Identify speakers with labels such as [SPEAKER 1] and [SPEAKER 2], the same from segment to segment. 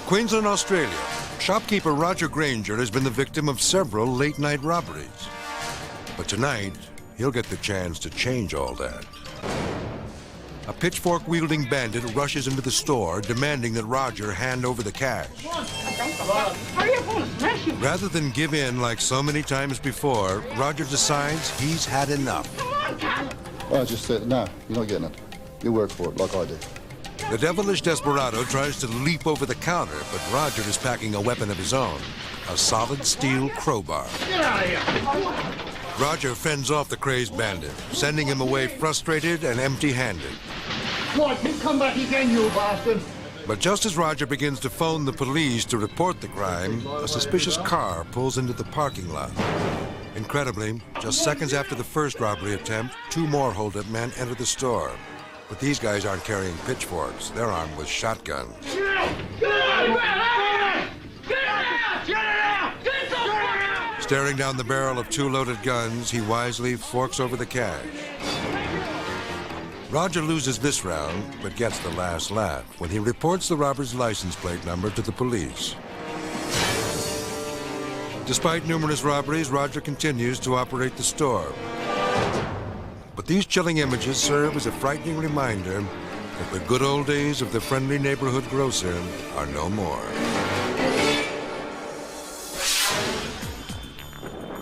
[SPEAKER 1] Queensland, Australia, shopkeeper Roger Granger has been the victim of several late-night robberies. But tonight, he'll get the chance to change all that. A pitchfork-wielding bandit rushes into the store, demanding that Roger hand over the cash. Rather than give in like so many times before, Roger decides he's had enough.
[SPEAKER 2] I just said, no, you're not getting it. You work for it like I do.
[SPEAKER 1] The devilish desperado tries to leap over the counter, but Roger is packing a weapon of his own, a solid steel crowbar.
[SPEAKER 3] Get out of here!
[SPEAKER 1] Roger fends off the crazed bandit, sending him away frustrated and empty-handed.
[SPEAKER 3] What? You come back again, you bastard!
[SPEAKER 1] But just as Roger begins to phone the police to report the crime, a suspicious car pulls into the parking lot. Incredibly, just seconds after the first robbery attempt, 2 more hold-up men enter the store. But these guys aren't carrying pitchforks. They're armed with shotguns. Staring down the barrel of 2 loaded guns, he wisely forks over the cash. Roger loses this round, but gets the last laugh when he reports the robber's license plate number to the police. Despite numerous robberies, Roger continues to operate the store. But these chilling images serve as a frightening reminder that the good old days of the friendly neighborhood grocer are no more.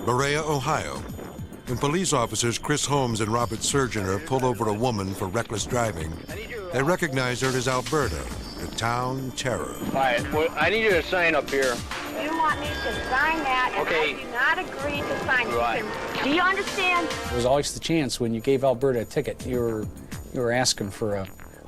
[SPEAKER 1] Berea, Ohio. When police officers Chris Holmes and Robert Surgener pull over a woman for reckless driving, they recognize her as Alberta, the town terror.
[SPEAKER 4] All right, well, I need you to sign up here.
[SPEAKER 5] You want me to sign that, and
[SPEAKER 4] Okay.
[SPEAKER 5] I do not agree to sign it.
[SPEAKER 4] Right.
[SPEAKER 5] Do you understand?
[SPEAKER 6] There was always the chance when you gave Alberta a ticket, you were asking for a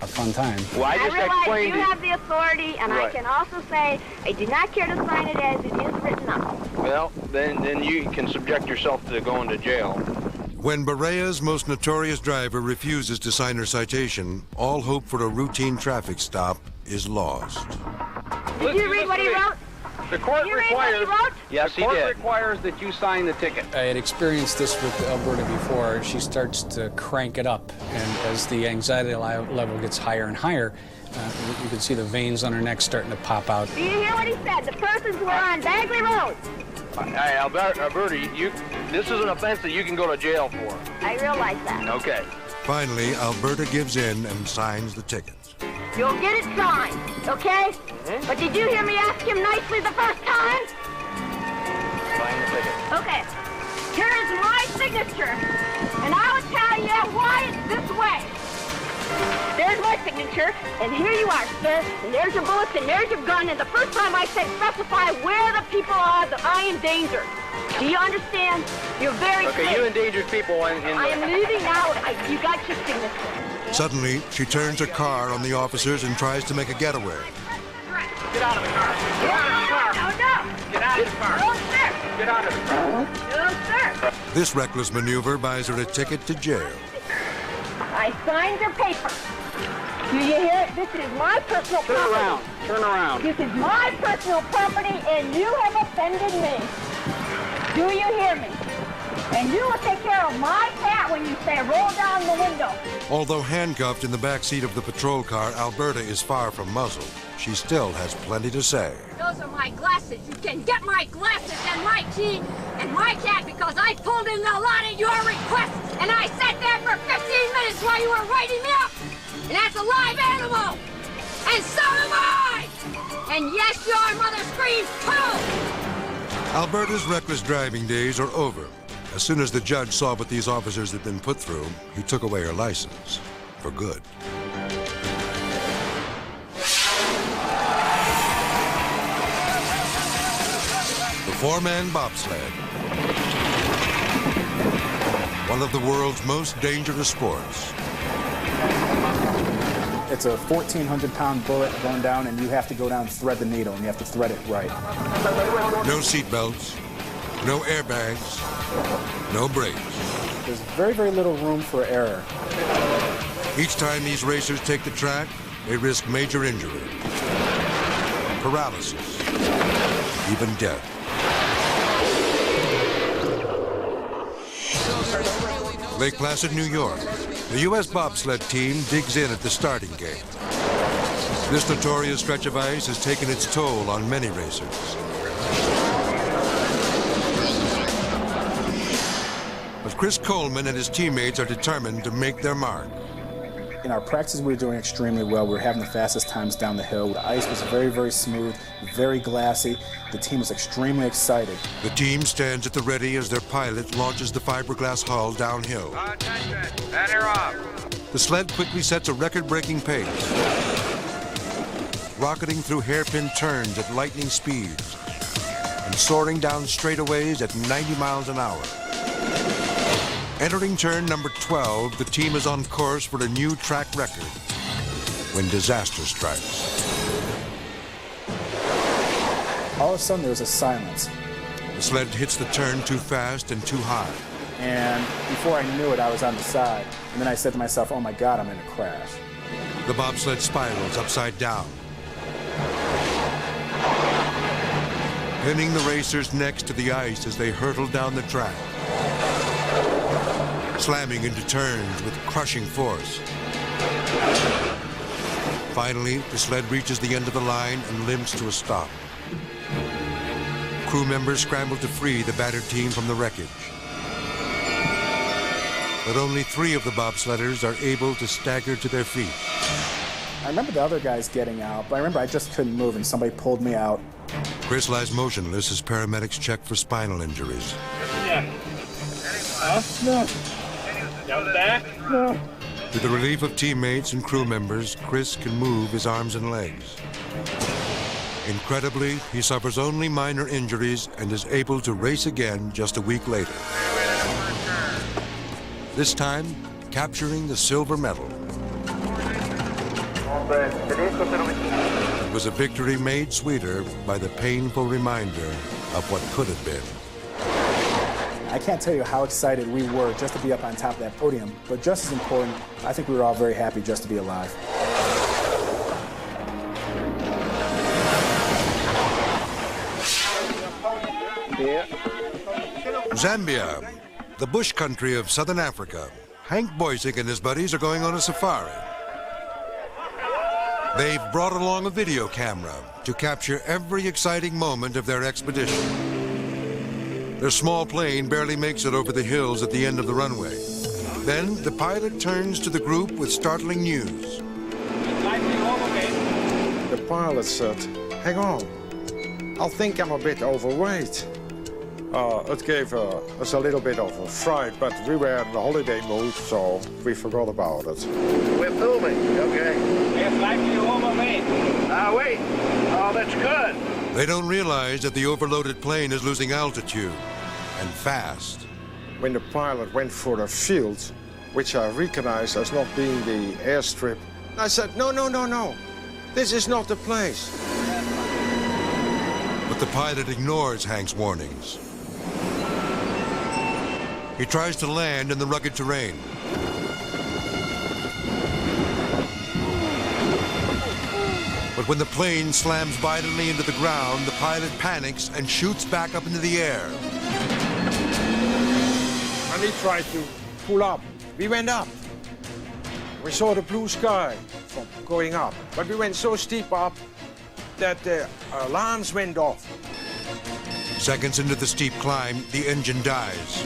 [SPEAKER 6] fun time.
[SPEAKER 4] Well, I just
[SPEAKER 5] realize
[SPEAKER 4] explained
[SPEAKER 5] you
[SPEAKER 4] it.
[SPEAKER 5] have the authority, and I
[SPEAKER 4] Right.
[SPEAKER 5] can also say I do not care to sign it as it is written up.
[SPEAKER 4] Well, then you can subject yourself to going to jail.
[SPEAKER 1] When Berea's most notorious driver refuses to sign her citation, all hope for a routine traffic stop is lost.
[SPEAKER 5] Did you read what he wrote?
[SPEAKER 4] The court
[SPEAKER 5] Did you read what he wrote?
[SPEAKER 4] Yes,
[SPEAKER 7] The
[SPEAKER 4] he
[SPEAKER 7] court
[SPEAKER 4] did.
[SPEAKER 7] requires that you sign the ticket.
[SPEAKER 6] I had experienced this with Alberta before. She starts to crank it up, and as the anxiety level gets higher and higher, you can see the veins on her neck starting to pop out.
[SPEAKER 5] Do you hear what he said? The persons were on Bagley Road.
[SPEAKER 4] Hey, Alberta, this is an offense that you can go to jail for.
[SPEAKER 5] I realize that.
[SPEAKER 4] Okay.
[SPEAKER 1] Finally, Alberta gives in and signs the ticket.
[SPEAKER 5] You'll get it signed, okay? But did you hear me ask him nicely the first time?
[SPEAKER 4] Sign the ticket.
[SPEAKER 5] Okay. Here is my signature, and I will tell you why it's this way. There's my signature, and here you are, sir. And there's your bullets, and there's your gun. And the first time I said specify where the people are that I endangered. Do you understand? You're very
[SPEAKER 4] Okay,
[SPEAKER 5] clear.
[SPEAKER 4] you endangered people in
[SPEAKER 5] I am leaving now. You got your signature.
[SPEAKER 1] Suddenly, she turns her car on the officers and tries to make a getaway.
[SPEAKER 7] Get out of the car. Get out of the car.
[SPEAKER 5] No.
[SPEAKER 7] Get out of the car.
[SPEAKER 5] No, sir.
[SPEAKER 7] Get out of the car.
[SPEAKER 5] No, sir.
[SPEAKER 1] This reckless maneuver buys her a ticket to jail.
[SPEAKER 5] I signed your paper. Do you hear it? This is my personal
[SPEAKER 7] Turn
[SPEAKER 5] property.
[SPEAKER 7] around. Turn around.
[SPEAKER 5] This is my personal property, and you have offended me. Do you hear me? And you will take care of my cat when you say roll down the window.
[SPEAKER 1] Although handcuffed in the back seat of the patrol car, Alberta is far from muzzled. She still has plenty to say.
[SPEAKER 8] Those are my glasses. You can get my glasses and my key and my cat because I pulled in a lot at your request, and I sat there for 15 minutes while you were writing me up. And that's a live animal. And so am I. And yes, your mother screams too.
[SPEAKER 1] Alberta's reckless driving days are over. As soon as the judge saw what these officers had been put through, he took away her license for good. The 4-man bobsled. One of the world's most dangerous sports.
[SPEAKER 9] It's a 1,400-pound bullet going down, and you have to go down and thread the needle, and you have to thread it right.
[SPEAKER 1] No seatbelts, no airbags, no brakes.
[SPEAKER 9] There's very, very little room for error.
[SPEAKER 1] Each time these racers take the track, they risk major injury, paralysis, even death. Lake Placid, New York. The U.S. bobsled team digs in at the starting gate. This notorious stretch of ice has taken its toll on many racers. But Chris Coleman and his teammates are determined to make their mark.
[SPEAKER 9] In our practices, we were doing extremely well. We were having the fastest times down the hill. The ice was very, very smooth, very glassy. The team was extremely excited.
[SPEAKER 1] The team stands at the ready as their pilot launches the fiberglass hull downhill.
[SPEAKER 7] Attention, banner off.
[SPEAKER 1] The sled quickly sets a record-breaking pace, rocketing through hairpin turns at lightning speeds and soaring down straightaways at 90 miles an hour. Entering turn number 12, the team is on course for a new track record when disaster strikes.
[SPEAKER 9] All of a sudden, there was a silence.
[SPEAKER 1] The sled hits the turn too fast and too high.
[SPEAKER 9] And before I knew it, I was on the side. And then I said to myself, oh my God, I'm in a crash.
[SPEAKER 1] The bobsled spirals upside down, pinning the racers next to the ice as they hurtle down the track, slamming into turns with crushing force. Finally, the sled reaches the end of the line and limps to a stop. Crew members scramble to free the battered team from the wreckage. But only 3 of the bobsledders are able to stagger to their feet.
[SPEAKER 9] I remember the other guys getting out, but I remember I just couldn't move and somebody pulled me out.
[SPEAKER 1] Chris lies motionless as paramedics check for spinal injuries.
[SPEAKER 7] Down back.
[SPEAKER 1] To the relief of teammates and crew members, Chris can move his arms and legs. Incredibly, he suffers only minor injuries and is able to race again just a week later. This time, capturing the silver medal. It was a victory made sweeter by the painful reminder of what could have been.
[SPEAKER 9] I can't tell you how excited we were just to be up on top of that podium, but just as important, I think we were all very happy just to be alive.
[SPEAKER 1] Zambia, the bush country of southern Africa. Hank Boysick and his buddies are going on a safari. They've brought along a video camera to capture every exciting moment of their expedition. Their small plane barely makes it over the hills at the end of the runway. Then the pilot turns to the group with startling news.
[SPEAKER 10] The pilot said, hang on, I think I'm a bit overweight. It gave us a little bit of a fright, but we were in the holiday mood, so we forgot about it.
[SPEAKER 4] We're filming, okay.
[SPEAKER 7] We're slightly overweight.
[SPEAKER 4] Wait. Oh, that's good.
[SPEAKER 1] They don't realize that the overloaded plane is losing altitude, and fast.
[SPEAKER 10] When the pilot went for a field, which I recognized as not being the airstrip, I said, no, this is not the place.
[SPEAKER 1] But the pilot ignores Hank's warnings. He tries to land in the rugged terrain. But when the plane slams violently into the ground, the pilot panics and shoots back up into the air.
[SPEAKER 10] And he tried to pull up. We went up. We saw the blue sky from going up. But we went so steep up that the alarms went off.
[SPEAKER 1] Seconds into the steep climb, the engine dies.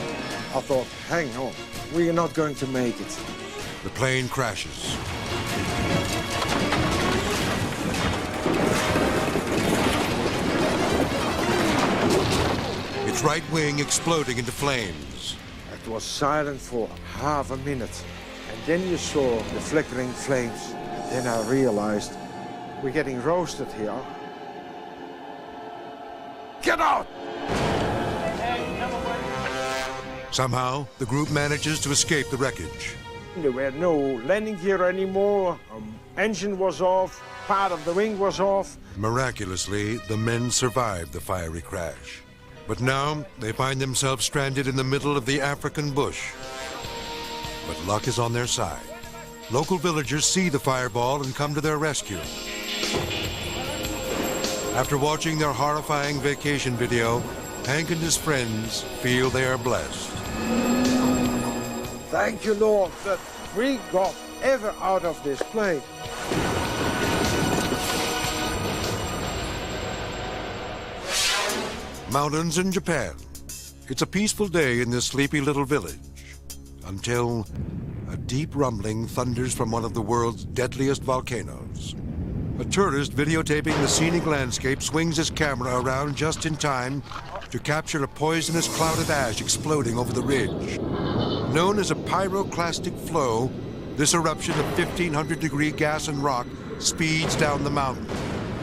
[SPEAKER 10] I thought, hang on, we are not going to make it.
[SPEAKER 1] The plane crashes. Its right wing exploding into flames.
[SPEAKER 10] It was silent for half a minute. And then you saw the flickering flames. Then I realized we're getting roasted here. Get out!
[SPEAKER 1] Somehow, the group manages to escape the wreckage.
[SPEAKER 10] There were no landing gear anymore. Engine was off. Part of the wing was off.
[SPEAKER 1] Miraculously, the men survived the fiery crash. But now, they find themselves stranded in the middle of the African bush. But luck is on their side. Local villagers see the fireball and come to their rescue. After watching their horrifying vacation video, Hank and his friends feel they are blessed.
[SPEAKER 10] Thank you, Lord, that we got ever out of this place.
[SPEAKER 1] Mountains in Japan. It's a peaceful day in this sleepy little village until a deep rumbling thunders from one of the world's deadliest volcanoes. A tourist videotaping the scenic landscape swings his camera around just in time to capture a poisonous cloud of ash exploding over the ridge. Known as a pyroclastic flow, this eruption of 1,500-degree gas and rock speeds down the mountain,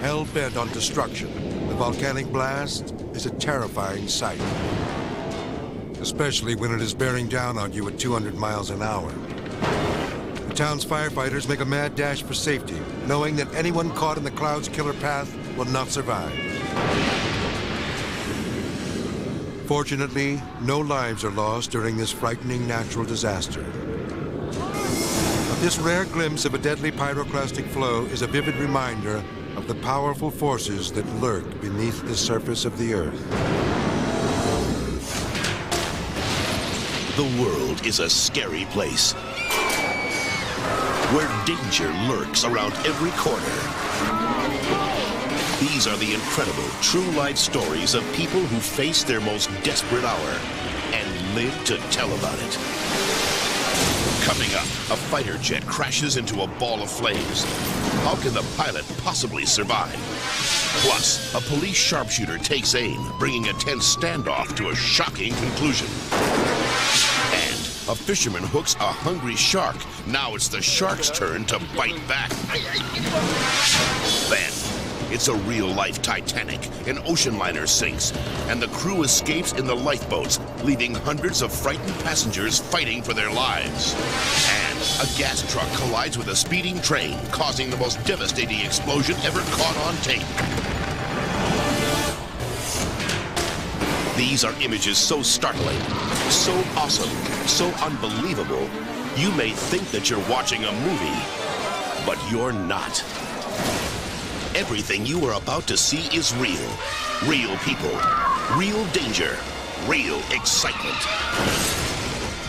[SPEAKER 1] hell-bent on destruction. The volcanic blast is a terrifying sight, especially when it is bearing down on you at 200 miles an hour. The town's firefighters make a mad dash for safety, knowing that anyone caught in the cloud's killer path will not survive. Fortunately, no lives are lost during this frightening natural disaster. But this rare glimpse of a deadly pyroclastic flow is a vivid reminder of the powerful forces that lurk beneath the surface of the Earth.
[SPEAKER 11] The world is a scary place, where danger lurks around every corner. These are the incredible, true-life stories of people who face their most desperate hour and live to tell about it. Coming up, a fighter jet crashes into a ball of flames. How can the pilot possibly survive? Plus, a police sharpshooter takes aim, bringing a tense standoff to a shocking conclusion. And a fisherman hooks a hungry shark. Now it's the shark's turn to bite back. Then, it's a real-life Titanic. An ocean liner sinks, and the crew escapes in the lifeboats, leaving hundreds of frightened passengers fighting for their lives. And a gas truck collides with a speeding train, causing the most devastating explosion ever caught on tape. These are images so startling, so awesome, so unbelievable, you may think that you're watching a movie, but you're not. Everything you are about to see is real. Real people, real danger, real excitement.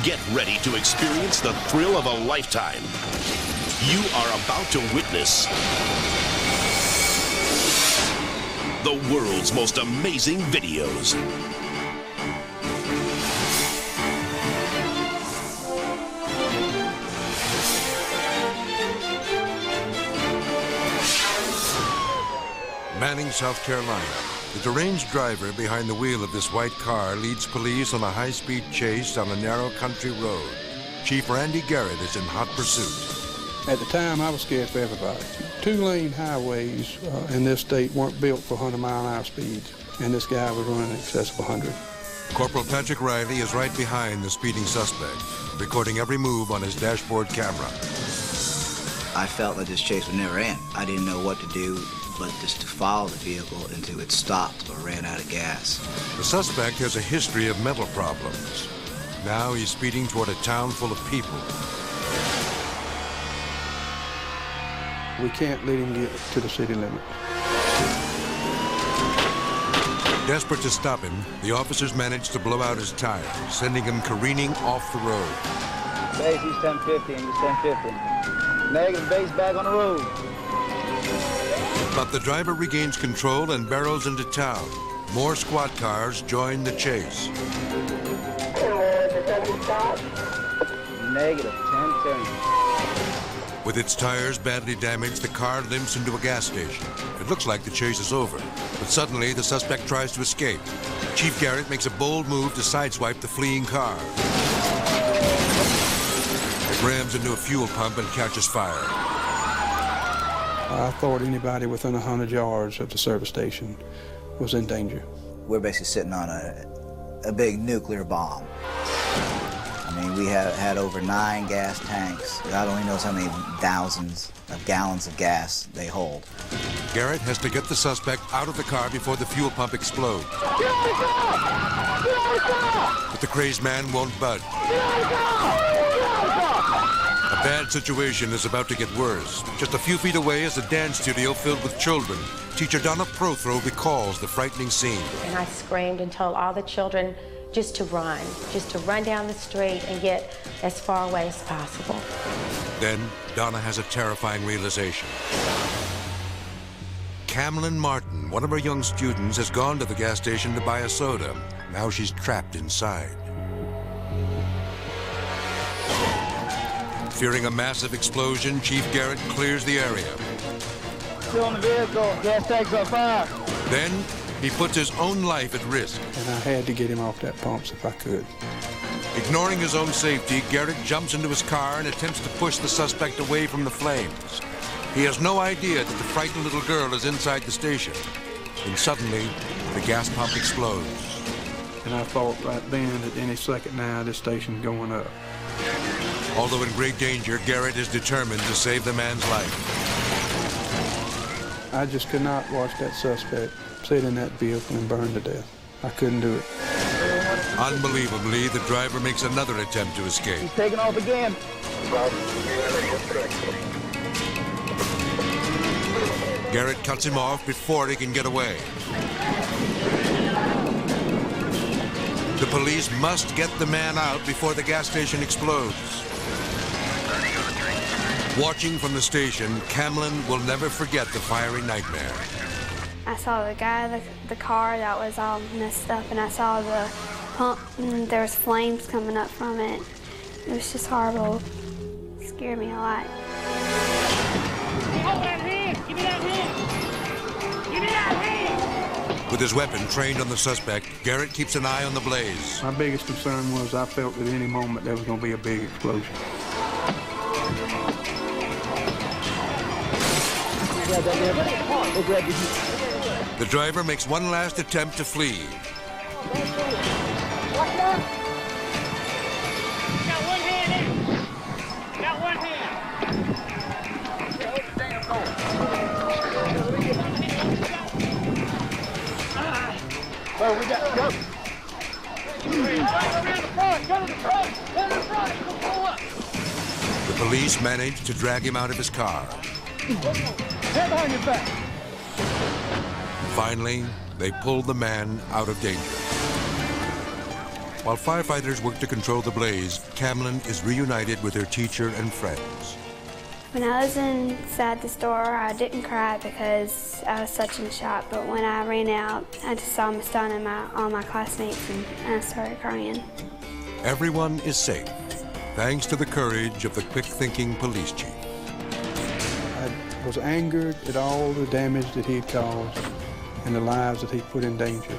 [SPEAKER 11] Get ready to experience the thrill of a lifetime. You are about to witness the world's most amazing videos.
[SPEAKER 1] Manning, South Carolina. The deranged driver behind the wheel of this white car leads police on a high-speed chase on a narrow country road. Chief Randy Garrett is in hot pursuit.
[SPEAKER 12] At the time, I was scared for everybody. Two-lane highways in this state weren't built for 100-mile-an-hour speeds, and this guy was running in excess of 100.
[SPEAKER 1] Corporal Patrick Riley is right behind the speeding suspect, recording every move on his dashboard camera.
[SPEAKER 13] I felt that this chase would never end. I didn't know what to do but just to follow the vehicle until it stopped or ran out of gas.
[SPEAKER 1] The suspect has a history of mental problems. Now he's speeding toward a town full of people.
[SPEAKER 12] We can't let him get to the city limit.
[SPEAKER 1] Desperate to stop him, the officers manage to blow out his tires, sending him careening off the road.
[SPEAKER 14] Base, he's 1050 and he's 1050. Negative, base back on the road.
[SPEAKER 1] But the driver regains control and barrels into town. More squad cars join the chase.
[SPEAKER 14] Negative, 1010.
[SPEAKER 1] With its tires badly damaged, the car limps into a gas station. It looks like the chase is over, but suddenly the suspect tries to escape. Chief Garrett makes a bold move to sideswipe the fleeing car. It rams into a fuel pump and catches fire.
[SPEAKER 12] I thought anybody within 100 yards of the service station was in danger.
[SPEAKER 13] We're basically sitting on a big nuclear bomb. I mean, we had over 9 gas tanks. God only knows how many thousands of gallons of gas they hold.
[SPEAKER 1] Garrett has to get the suspect out of the car before the fuel pump explodes. But the crazed man won't budge. A bad situation is about to get worse. Just a few feet away is a dance studio filled with children. Teacher Donna Prothrow recalls the frightening scene.
[SPEAKER 15] And I screamed and told all the children just to run down the street and get as far away as possible.
[SPEAKER 1] Then Donna has a terrifying realization. Camlin Martin one of her young students has gone to the gas station to buy a soda. Now she's trapped inside. Fearing a massive explosion, Chief Garrett clears the area.
[SPEAKER 14] Still in the vehicle. Gas tank's on fire.
[SPEAKER 1] Then he puts his own life at risk.
[SPEAKER 12] And I had to get him off that pumps if I could.
[SPEAKER 1] Ignoring his own safety, Garrett jumps into his car and attempts to push the suspect away from the flames. He has no idea that the frightened little girl is inside the station. And suddenly, the gas pump explodes.
[SPEAKER 12] And I thought right then that any second now this station's going up.
[SPEAKER 1] Although in great danger, Garrett is determined to save the man's life.
[SPEAKER 12] I just could not watch that suspect sit in that vehicle and burn to death. I couldn't do it.
[SPEAKER 1] Unbelievably, the driver makes another attempt to escape.
[SPEAKER 14] He's taking off again.
[SPEAKER 1] Garrett cuts him off before he can get away. The police must get the man out before the gas station explodes. Watching from the station, Camlin will never forget the fiery nightmare.
[SPEAKER 16] I saw the guy, the car that was all messed up, and I saw the pump, and there was flames coming up from it. It was just horrible. It scared me a lot.
[SPEAKER 8] Hold that hand! Give me that hand! Give me that hand!
[SPEAKER 1] With his weapon trained on the suspect, Garrett keeps an eye on the blaze.
[SPEAKER 12] My biggest concern was I felt at any moment there was going to be a big explosion.
[SPEAKER 1] The driver makes one last attempt to flee.
[SPEAKER 8] Got one hand in. Got one hand.
[SPEAKER 14] Well, we got to go.
[SPEAKER 8] Around the front. Go to the front. Go to the front. Go pull up.
[SPEAKER 1] The police manage to drag him out of his car.
[SPEAKER 14] Head behind your back.
[SPEAKER 1] Finally, they pull the man out of danger. While firefighters work to control the blaze, Camlin is reunited with her teacher and friends.
[SPEAKER 16] When I was inside the store, I didn't cry because I was such in shock, but when I ran out, I just saw Miss Donna and all my classmates, and I started crying.
[SPEAKER 1] Everyone is safe, thanks to the courage of the quick-thinking police chief.
[SPEAKER 12] I was angered at all the damage that he had caused and the lives that he put in danger.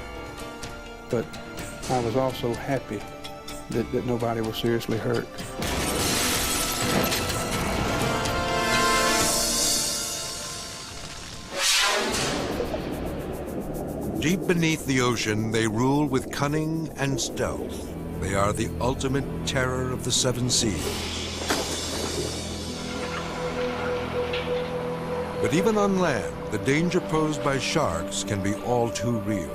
[SPEAKER 12] But I was also happy that nobody was seriously hurt.
[SPEAKER 1] Deep beneath the ocean, they rule with cunning and stealth. They are the ultimate terror of the seven seas. But even on land, the danger posed by sharks can be all too real.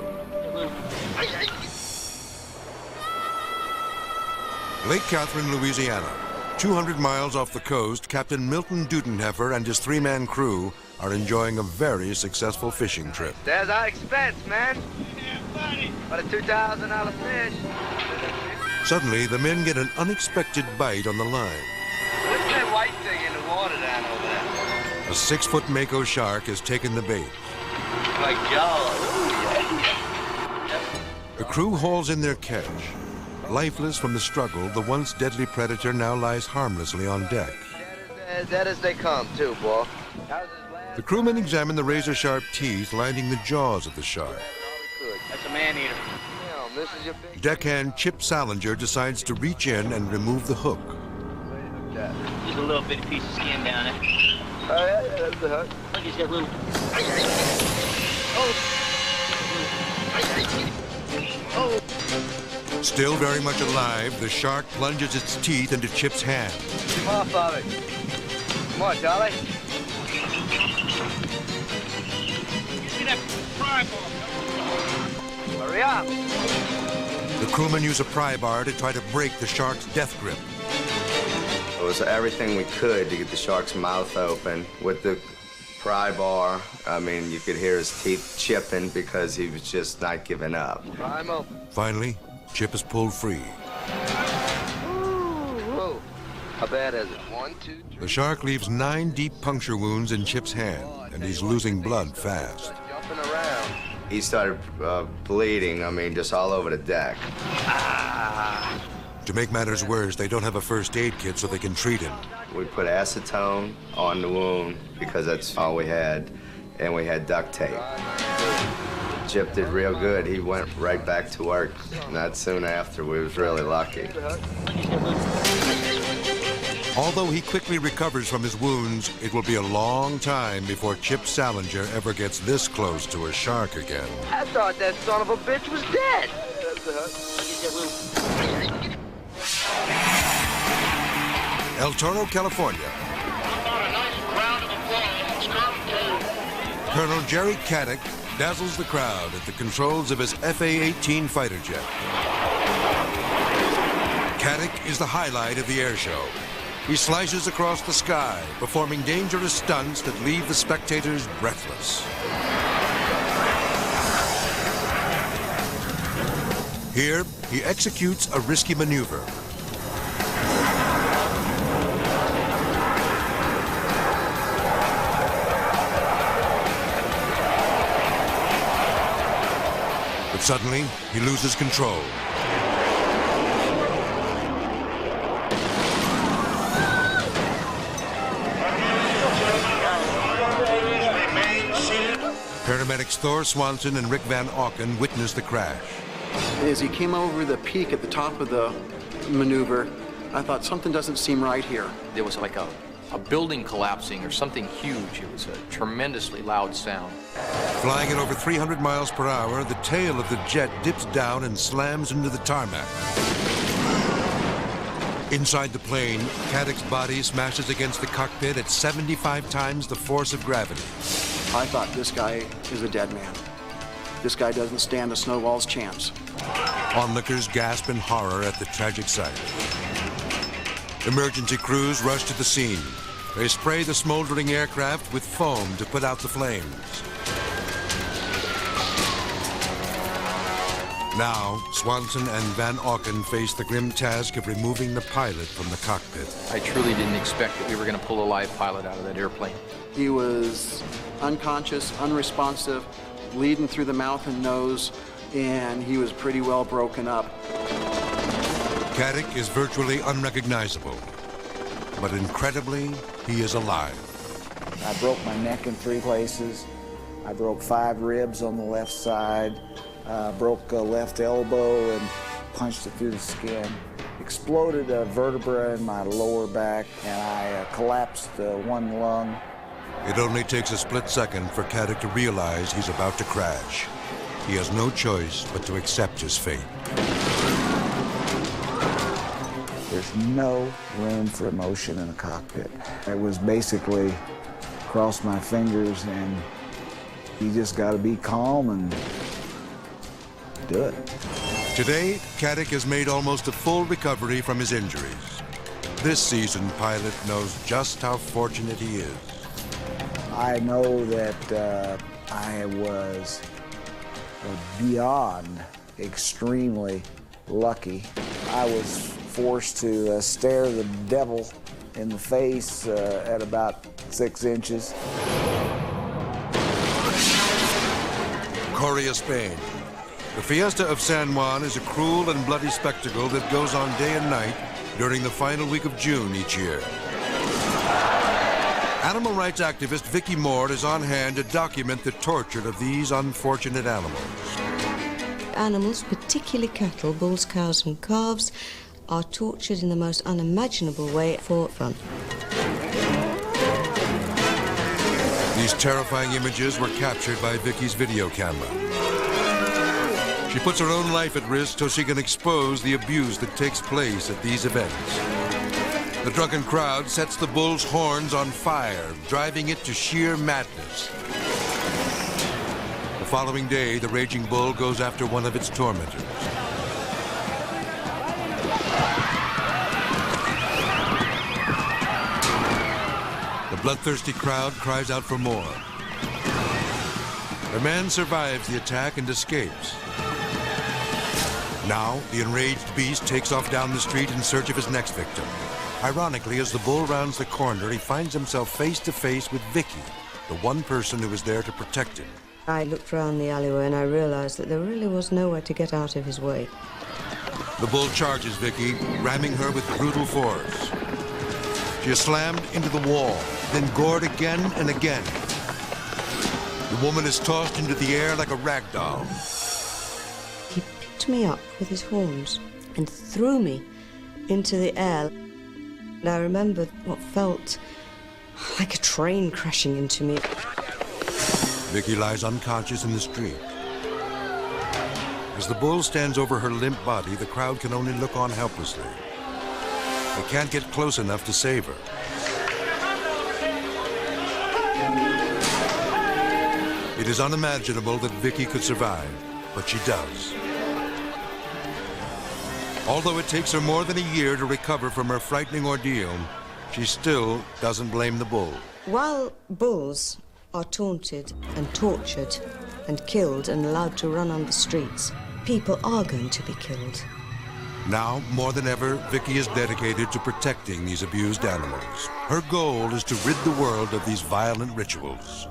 [SPEAKER 1] Lake Catherine, Louisiana. 200 miles off the coast, Captain Milton Dudenheffer and his three-man crew are enjoying a very successful fishing trip.
[SPEAKER 7] There's our expense, man. About a $2,000 fish.
[SPEAKER 1] Suddenly, the men get an unexpected bite on the line.
[SPEAKER 7] What's that white thing in the water down over there?
[SPEAKER 1] A 6-foot mako shark has taken the bait.
[SPEAKER 7] Like Jaws.
[SPEAKER 1] The crew hauls in their catch. Lifeless from the struggle, the once deadly predator now lies harmlessly on deck.
[SPEAKER 7] Dead as they come, too, boy.
[SPEAKER 1] The crewmen examine the razor-sharp teeth lining the jaws of the shark.
[SPEAKER 7] That's a man-eater. This is your big...
[SPEAKER 1] Deckhand Chip Salinger decides to reach in and remove the hook.
[SPEAKER 17] There's a little bitty piece of skin down there.
[SPEAKER 7] Oh, yeah, that's the hook.
[SPEAKER 17] Look, he's got a little...
[SPEAKER 1] Still very much alive, the shark plunges its teeth into Chip's hand.
[SPEAKER 7] Come on, Father. Come on, Charlie.
[SPEAKER 8] See that pry bar?
[SPEAKER 7] Hurry up.
[SPEAKER 1] The crewmen use a pry bar to try to break the shark's death grip.
[SPEAKER 18] It was everything we could to get the shark's mouth open. With the pry bar, I mean, you could hear his teeth chipping because he was just not giving up.
[SPEAKER 7] Pry him open.
[SPEAKER 1] Finally, Chip is pulled free.
[SPEAKER 7] Whoa. How bad is it? 1, 2, 3.
[SPEAKER 1] The shark leaves 9 deep puncture wounds in Chip's hand, and he's losing blood fast.
[SPEAKER 7] Jumping around.
[SPEAKER 18] he started bleeding, I mean, just all over the deck.
[SPEAKER 1] To make matters worse, they don't have a first aid kit so they can treat him.
[SPEAKER 18] We put acetone on the wound because that's all we had, and we had duct tape. Chip did real good. He went right back to work not soon after. We was really lucky.
[SPEAKER 1] Although he quickly recovers from his wounds, it will be a long time before Chip Salinger ever gets this close to a shark again.
[SPEAKER 7] I thought that son of a bitch was dead.
[SPEAKER 1] El Toro, California. Colonel Jerry Caddick dazzles the crowd at the controls of his F-A-18 fighter jet. Caddick is the highlight of the air show. He slices across the sky, performing dangerous stunts that leave the spectators breathless. Here, he executes a risky maneuver. But suddenly, he loses control. Paramedics Thor Swanson and Rick Van Auken witnessed the crash.
[SPEAKER 19] As he came over the peak at the top of the maneuver, I thought something doesn't seem right here.
[SPEAKER 20] There was like a building collapsing or something huge. It was a tremendously loud sound.
[SPEAKER 1] Flying at over 300 miles per hour, the tail of the jet dips down and slams into the tarmac. Inside the plane, Caddick's body smashes against the cockpit at 75 times the force of gravity.
[SPEAKER 19] I thought, this guy is a dead man. This guy doesn't stand a snowball's chance.
[SPEAKER 1] Onlookers gasp in horror at the tragic sight. Emergency crews rush to the scene. They spray the smoldering aircraft with foam to put out the flames. Now, Swanson and Van Auken face the grim task of removing the pilot from the cockpit.
[SPEAKER 20] I truly didn't expect that we were going to pull a live pilot out of that airplane.
[SPEAKER 19] He was unconscious, unresponsive, bleeding through the mouth and nose, and he was pretty well broken up.
[SPEAKER 1] Caddick is virtually unrecognizable, but incredibly, he is alive.
[SPEAKER 21] I broke my neck in 3 places. I broke 5 ribs on the left side. Broke a left elbow and punched it through the skin. Exploded a vertebra in my lower back, and I collapsed 1 lung.
[SPEAKER 1] It only takes a split second for Caddick to realize he's about to crash. He has no choice but to accept his fate.
[SPEAKER 21] There's no room for emotion in a cockpit. It was basically cross my fingers, and you just got to be calm and do it.
[SPEAKER 1] Today, Caddick has made almost a full recovery from his injuries. This seasoned pilot knows just how fortunate he is.
[SPEAKER 21] I know that I was beyond extremely lucky. I was forced to stare the devil in the face at about 6 inches.
[SPEAKER 1] Coria, Spain. The Fiesta of San Juan is a cruel and bloody spectacle that goes on day and night during the final week of June each year. Animal rights activist Vicky Moore is on hand to document the torture of these unfortunate animals.
[SPEAKER 22] Animals, particularly cattle, bulls, cows and calves, are tortured in the most unimaginable way for fun.
[SPEAKER 1] These terrifying images were captured by Vicky's video camera. She puts her own life at risk so she can expose the abuse that takes place at these events. The drunken crowd sets the bull's horns on fire, driving it to sheer madness. The following day, the raging bull goes after one of its tormentors. The bloodthirsty crowd cries out for more. The man survives the attack and escapes. Now, the enraged beast takes off down the street in search of his next victim. Ironically, as the bull rounds the corner, he finds himself face to face with Vicky, the one person who is there to protect him.
[SPEAKER 22] I looked round the alleyway and I realized that there really was nowhere to get out of his way.
[SPEAKER 1] The bull charges Vicky, ramming her with brutal force. She is slammed into the wall, then gored again and again. The woman is tossed into the air like a rag doll.
[SPEAKER 22] He picked me up with his horns and threw me into the air. And I remembered what felt like a train crashing into me.
[SPEAKER 1] Vicky lies unconscious in the street. As the bull stands over her limp body, the crowd can only look on helplessly. They can't get close enough to save her. It is unimaginable that Vicky could survive, but she does. Although it takes her more than a year to recover from her frightening ordeal, she still doesn't blame the bull.
[SPEAKER 22] While bulls are taunted and tortured and killed and allowed to run on the streets, people are going to be killed.
[SPEAKER 1] Now, more than ever, Vicky is dedicated to protecting these abused animals. Her goal is to rid the world of these violent rituals.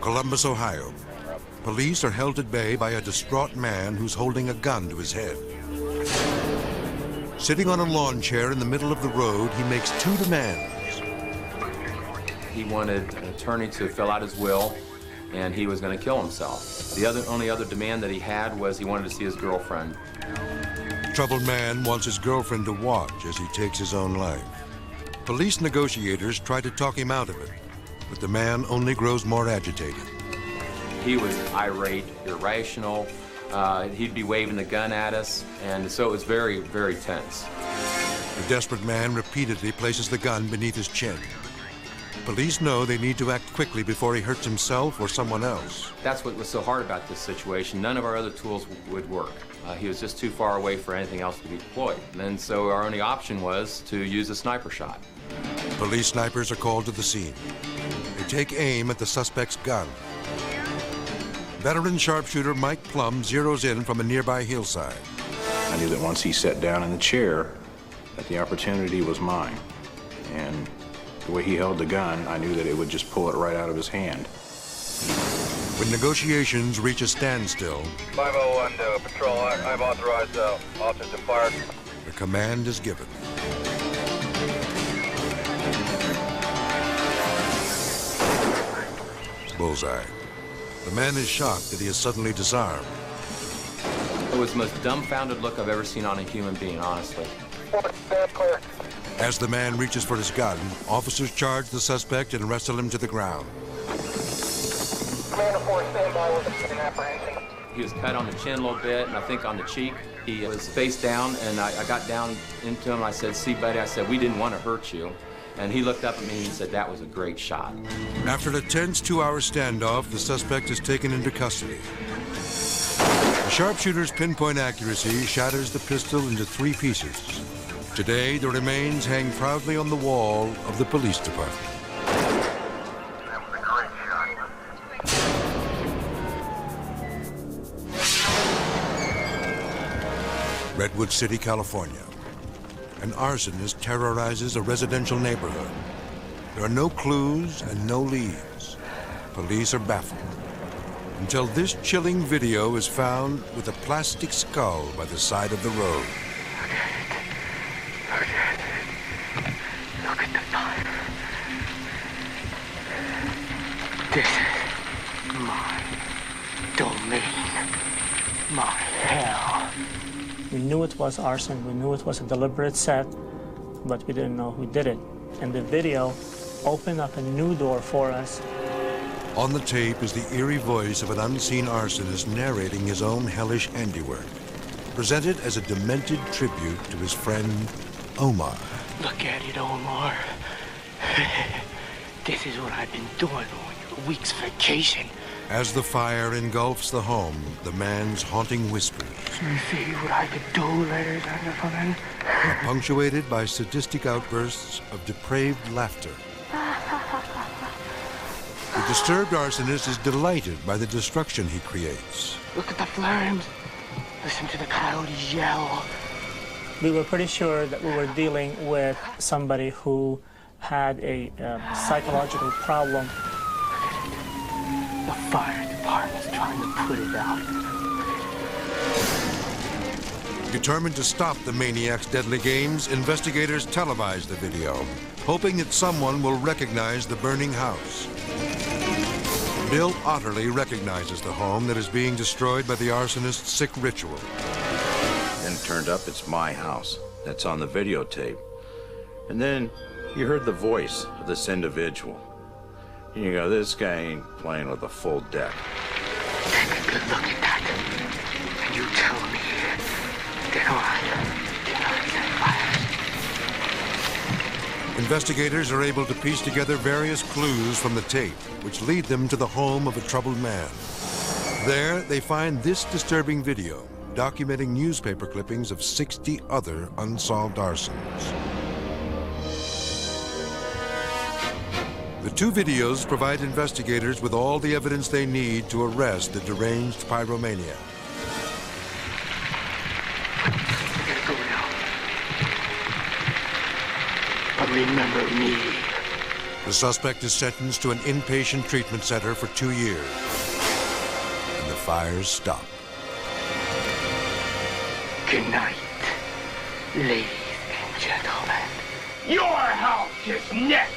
[SPEAKER 1] Columbus, Ohio. Police are held at bay by a distraught man who's holding a gun to his head. Sitting on a lawn chair in the middle of the road, he makes two demands.
[SPEAKER 2] He wanted an attorney to fill out his will, and he was going to kill himself. The only other demand that he had was he wanted to see his girlfriend.
[SPEAKER 1] The troubled man wants his girlfriend to watch as he takes his own life. Police negotiators try to talk him out of it, but the man only grows more agitated.
[SPEAKER 2] He was irate, irrational. He'd be waving the gun at us, and so it was very, very tense.
[SPEAKER 1] The desperate man repeatedly places the gun beneath his chin. Police know they need to act quickly before he hurts himself or someone else.
[SPEAKER 2] That's what was so hard about this situation. None of our other tools would work. He was just too far away for anything else to be deployed. And so our only option was to use a sniper shot.
[SPEAKER 1] Police snipers are called to the scene. They take aim at the suspect's gun. Veteran sharpshooter Mike Plum zeroes in from a nearby hillside.
[SPEAKER 3] I knew that once he sat down in the chair, that the opportunity was mine. And the way he held the gun, I knew that it would just pull it right out of his hand.
[SPEAKER 1] When negotiations reach a standstill,
[SPEAKER 4] 501 patrol, I've authorized officers to fire.
[SPEAKER 1] The command is given. Bullseye. The man is shocked that he is suddenly disarmed.
[SPEAKER 2] It was the most dumbfounded look I've ever seen on a human being, honestly.
[SPEAKER 4] Clear.
[SPEAKER 1] As the man reaches for his gun, officers charge the suspect and wrestle him to the ground.
[SPEAKER 4] Commander 4, stand by with an apprehension.
[SPEAKER 2] He was cut on the chin a little bit, and I think on the cheek. He was face down, and I got down into him. I said, "See, buddy," I said, "we didn't want to hurt you." And he looked up at me and he said, "That was a great shot."
[SPEAKER 1] After a tense 2-hour standoff, the suspect is taken into custody. The sharpshooter's pinpoint accuracy shatters the pistol into 3 pieces. Today, the remains hang proudly on the wall of the police department. Redwood City, California. An arsonist terrorizes a residential neighborhood. There are no clues and no leads. Police are baffled. Until this chilling video is found with a plastic skull by the side of the road.
[SPEAKER 23] Look at the fire. This is my domain. My hell.
[SPEAKER 24] We knew it was arson, we knew it was a deliberate set, but we didn't know who did it. And the video opened up a new door for us.
[SPEAKER 1] On the tape is the eerie voice of an unseen arsonist narrating his own hellish handiwork, presented as a demented tribute to his friend, Omar.
[SPEAKER 23] Look at it, Omar. This is what I've been doing on your week's vacation.
[SPEAKER 1] As the fire engulfs the home, the man's haunting whispers
[SPEAKER 23] You see what I could do, ladies and gentlemen?
[SPEAKER 1] are punctuated by sadistic outbursts of depraved laughter. The disturbed arsonist is delighted by the destruction he creates.
[SPEAKER 23] Look at the flames. Listen to the coyotes yell.
[SPEAKER 24] We were pretty sure that we were dealing with somebody who had a psychological problem.
[SPEAKER 23] The fire department's trying to put it out.
[SPEAKER 1] Determined to stop the maniac's deadly games, investigators televised the video, hoping that someone will recognize the burning house. Bill Otterly recognizes the home that is being destroyed by the arsonist's sick ritual.
[SPEAKER 3] Then it turned up it's my house. That's on the videotape. And then you heard the voice of this individual. And you go, this guy ain't playing with a full deck.
[SPEAKER 23] Take a good look at that. And you tell me that I cannot set fire.
[SPEAKER 1] Investigators are able to piece together various clues from the tape, which lead them to the home of a troubled man. There, they find this disturbing video, documenting newspaper clippings of 60 other unsolved arsons. The two videos provide investigators with all the evidence they need to arrest the deranged pyromaniac.
[SPEAKER 23] But remember me.
[SPEAKER 1] The suspect is sentenced to an inpatient treatment center for 2 years. And the fires stop.
[SPEAKER 23] Good night, ladies and gentlemen. Your house is next.